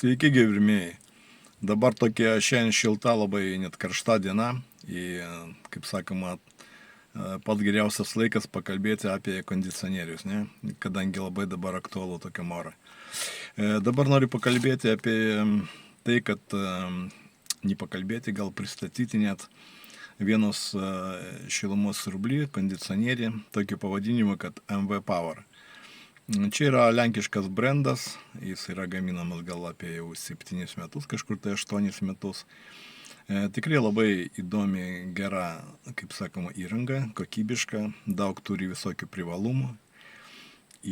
Sveiki, gerbimieji. Dabar tokia šiandien šilta, labai net karšta diena. Kaip sakoma, pats geriausias laikas pakalbėti apie kondicionierius, ne? Kadangi labai dabar aktualu tokia mora. Dabar noriu pakalbėti apie tai, kad nepakalbėti, gal pristatyti net vienos šilumos siurblį, kondicionierį, tokį pavadinimą, kad MV Power. Čia yra lenkiškas brandas, jis yra gaminamas gal apie jau 7 metus, kažkur tai 8 metus. Tikrai labai įdomi, gera, kaip sakoma, įranga, kokybiška, daug turi visokių privalumų.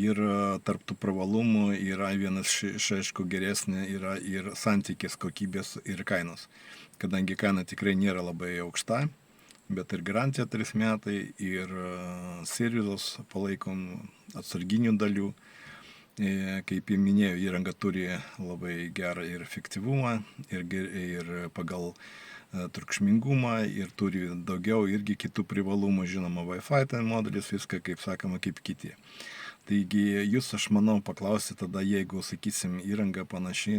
Ir tarp tų privalumų yra vienas aišku geresnė yra ir santykis kokybės ir kainos. Kadangi kaina tikrai nėra labai aukšta, bet ir garantija 3 metai, ir serijos palaikom atsarginių dalių. Kaip jau minėjau, įranga turi labai gerą ir efektyvumą, ir pagal triukšmingumą, ir turi daugiau irgi kitų privalumų, žinoma, Wi-Fi ten modelis, viską, kaip sakoma, kaip kiti. Taigi jūs, aš manau, paklausite tada, jeigu, sakysim, įranga panašiai,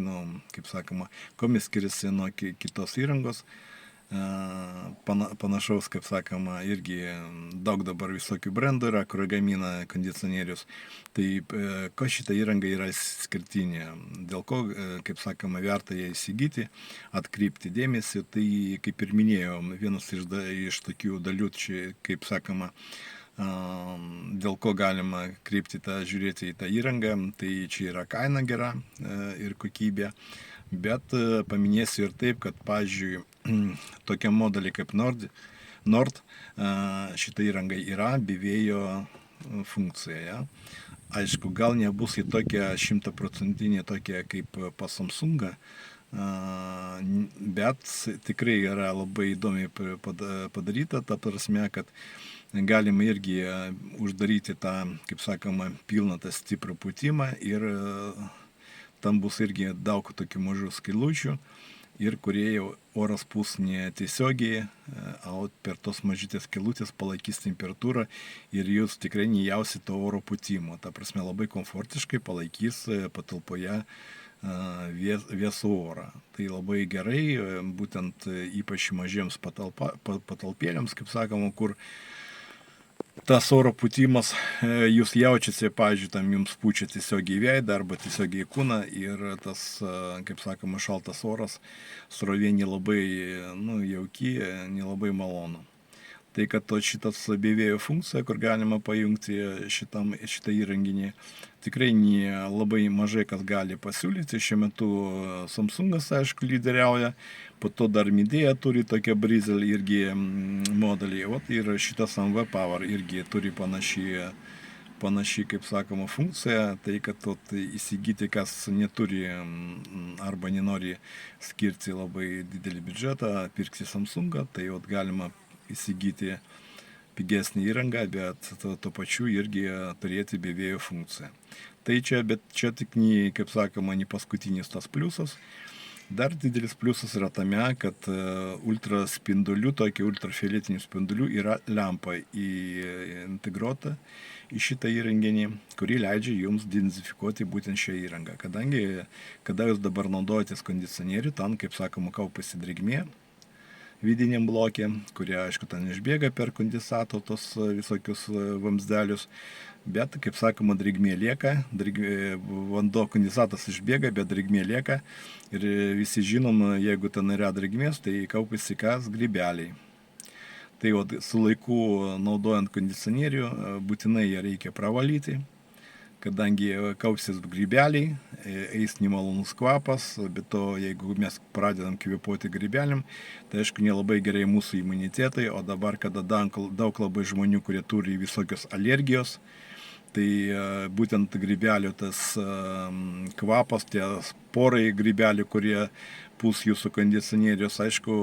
kaip sakoma, kuo skiriasi nuo kitos įrangos, panašaus, kaip sakoma, irgi daug dabar visokių brandų yra, kur gamina kondicionierius. Tai ko šita įranga yra skirtinė, dėl ko, kaip sakoma, verta ją įsigyti, atkreipti dėmesį, tai, kaip ir minėjau, vienas iš tokių dalių, čia, kaip sakoma, dėl ko galima žiūrėti į tą įrangą, tai čia yra kaina gera ir kokybė. Bet paminėsiu ir taip, kad, pavyzdžiui, tokie modeliai kaip Nord, šita įranga yra be vėjo funkcija. Ja? Aišku, gal nebus į tokią 100% tokia kaip pas Samsungą, bet tikrai yra labai įdomiai padaryta, ta prasme, kad galima irgi uždaryti tą, kaip sakoma, pilną tą stiprų pūtimą, ir tam bus irgi daug tokių mažų skylučių, ir kurie jau oras pūs ne tiesiogiai, o per tos mažytės skylutės palaikys temperatūrą, ir jūs tikrai nejausit to oro pūtimo. Ta prasme, labai komfortiškai palaikys patalpoje vėsų orą. Tai labai gerai, būtent ypač mažiems patalpėliams, kaip sakoma, kur tas oro pūtimas, jūs jaučiate, pavyzdžiui, tam jums pučia tiesiogiai į veidą arba tiesiogiai į kūną, ir tas, kaip sakoma, šaltas oras, srovė nelabai jauki, nelabai malonu. Tai kad šitas be vėjo funkcija, kur galima pajungti šitą įrenginį, tikrai labai mažai kas gali pasiūlyti. Šiuo metu Samsungas, aišku, lyderiauja, po to dar Midea turi tokią Brizel irgi modelį, ir šitas MV Power irgi turi panašiai, kaip sakoma, funkcija. Tai kad įsigyti, kas neturi arba nenori skirti labai didelį biudžetą, pirkti Samsungą, tai galima įsigyti pigesnį įrangą, bet tuo pačiu irgi turėti be vėjo funkciją. Bet čia tik, kaip sakoma, ne paskutinis tas pliusas. Dar didelis pliusas yra tame, kad ultraspindulių, tokia ultrafioletinių spindulių yra lempa integruota į šitą įrenginį, kuri leidžia jums identifikuoti būtent šią įrangą. Kadangi, kada jūs dabar naudojatės kondicionierių, ten, kaip sakoma, kaupiasi drėgmė vidiniam blokė, kurie, aišku, ten išbėga per kondensato tos visokius vamzdelius, bet, kaip sakoma, drėgmė lieka, vanduo kondensatas išbėga, bet drėgmė lieka, ir visi žinom, jeigu ten yra drėgmės, tai kaupiasi kas? Grybeliai. Tai su laiku, naudojant kondicionierių, būtinai ją reikia pravalyti, kadangi kaupsis grybeliai, eis nemalonus kvapas, bet to, jeigu mes pradedam kvėpuoti grybeliam, tai, aišku, nelabai gerai mūsų imunitetai, o dabar, kada daug labai žmonių, kurie turi visokios alergijos, tai būtent grybelių tas kvapas, tie sporai grybelių, kurie pūs jūsų kondicionierius, aišku,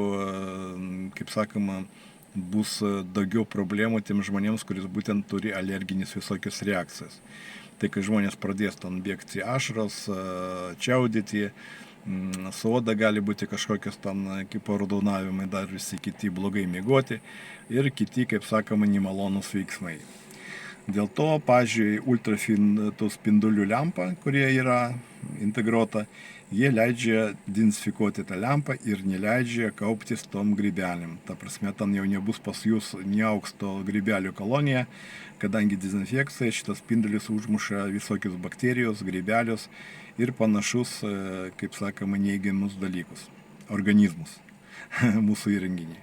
kaip sakoma, bus daugiau problemų tiem žmonėms, kuris būtent turi alerginis visokios reakcijas. Tai kai žmonės pradės ten bėgti ašaros, čiaudyti, su oda gali būti kažkokios ten kaip raudonavimai, dar visi kiti blogai miegoti, ir kiti, kaip sakoma, nemalonūs veiksmai. Dėl to, pavyzdžiui, ultraspindulių lempa, kurie yra integruota, jie leidžia dezinfekuoti tą lempą ir neleidžia kauptis tom grybelėm. Ta prasme, ten jau nebus pas jūs neaugs to grybelių kolonija, kadangi dezinfekcija šitas spindulis užmuša visokius bakterijos, grybelius ir panašus, kaip sakoma, neigiamus dalykus, organizmus mūsų įrenginiai.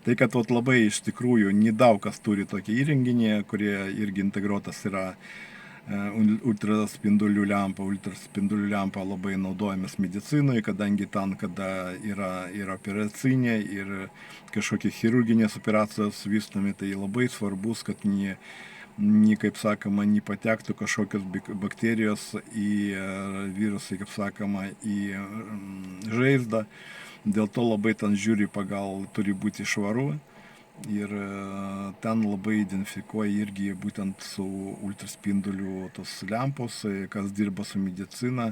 Tai, kad labai iš tikrųjų nedaug kas turi tokį įrenginį, kurie irgi integruotas yra ultraspindulių lempa. Ultraspindulių lempa labai naudojamas medicinoje, kadangi ten, kada yra operacinė ir kažkokie chirurginės operacijos vystomi, tai labai svarbus, kad kaip sakoma, nepatektų kažkokios bakterijos į virusai, kaip sakoma, į žaizdą. Dėl to labai ten žiūri pagal, turi būti švaru ir ten labai identifikuoja irgi būtent su ultraspinduliu tos lempos, kas dirba su medicina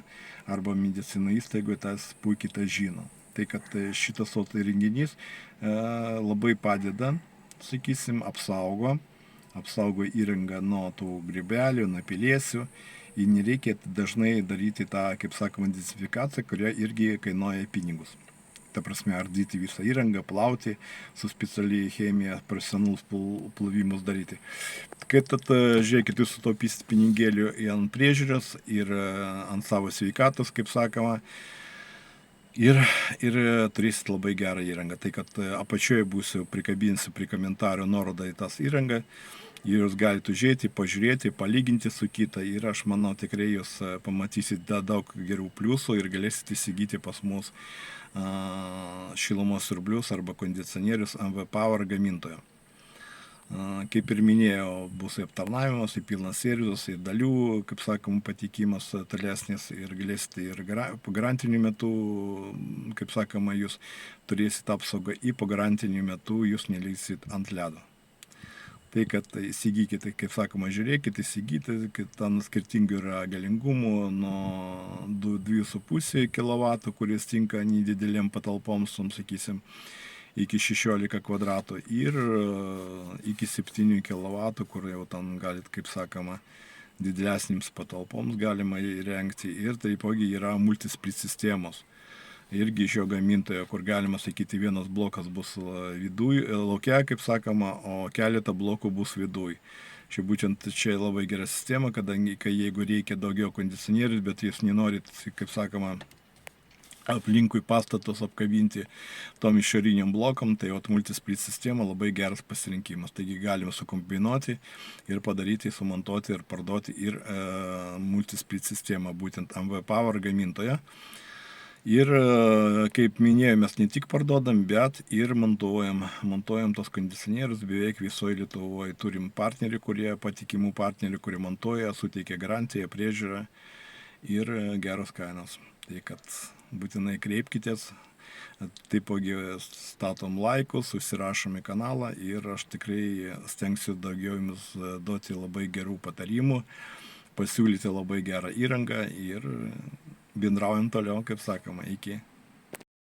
arba medicino įstaigoje, tas puikiai tą žino. Tai kad šitas įrenginys labai padeda, sakysim, apsaugo įrangą nuo tų grybelių, nuo pelėsių. Ir nereikia dažnai daryti tą, kaip sakoma, dezinfekaciją, kuria irgi kainuoja pinigus. Ta prasme, ardyti visą įrangą, plauti su specialiai chemija, profesionalus plovimus daryti. Kai tad, žiūrėkit, jūs sutaupysite pinigėlių ant priežiūros ir ant savo sveikatos, kaip sakoma, ir turėsit labai gerą įrangą. Tai kad apačioje prikabinsiu prie komentarų nuorodą į tas įrangą. Jūs galite užėti, pažiūrėti, palyginti su kita ir aš manau tikrai jūs pamatysite daug gerų pliusų ir galėsite įsigyti pas mus šilumos siurblius arba kondicionierius MV Power gamintojo. Kaip ir minėjau, bus aptarnavimas, pilnas servizas, dalių, kaip sakom, patikimas tolesnis ir galėsite ir garantiniu metu, kaip sakoma, jūs turėsite apsaugą ir po garantiniu metu jūs neleisit ant ledo. Tai, kad įsigykite, kaip sakoma, žiūrėkite, įsigykite, kad ten skirtingų yra galingumų nuo 2,5 kW, kuris tinka nedidelėm patalpoms, sakysim, iki 16 kvadratų ir iki 7 kW, kur jau ten galit, kaip sakoma, didelesnėms patalpoms galima įrengti ir taipogi yra multisplit sistemos. Irgi iš jo gamintojo, kur galima sakyti, vienas blokas bus lauke, kaip sakoma, o keletą blokų bus viduj. Būtent čia labai gera sistema, kadangi jeigu reikia daugiau kondicionierius, bet jūs nenorit, kaip sakoma, aplinkui pastatus apkabinti tom išoriniam blokam, tai multisplit sistema labai geras pasirinkimas. Taigi galime sukombinuoti ir padaryti, sumontuoti ir parduoti ir multisplit sistemą, būtent MV Power gamintoje. Ir, kaip minėjau, mes ne tik parduodam, bet ir montuojam tos kondicionierius beveik visoje Lietuvoje. Turim patikimų partnerių, kurie montuoja, suteikia garantiją, priežiūrą ir geros kainos. Tai kad būtinai kreipkitės, taipogi statom laikus, užsirašom į kanalą ir aš tikrai stengsiu daugiau jums duoti labai gerų patarimų, pasiūlyti labai gerą įrangą ir bendraujam toliau, kaip sakoma, iki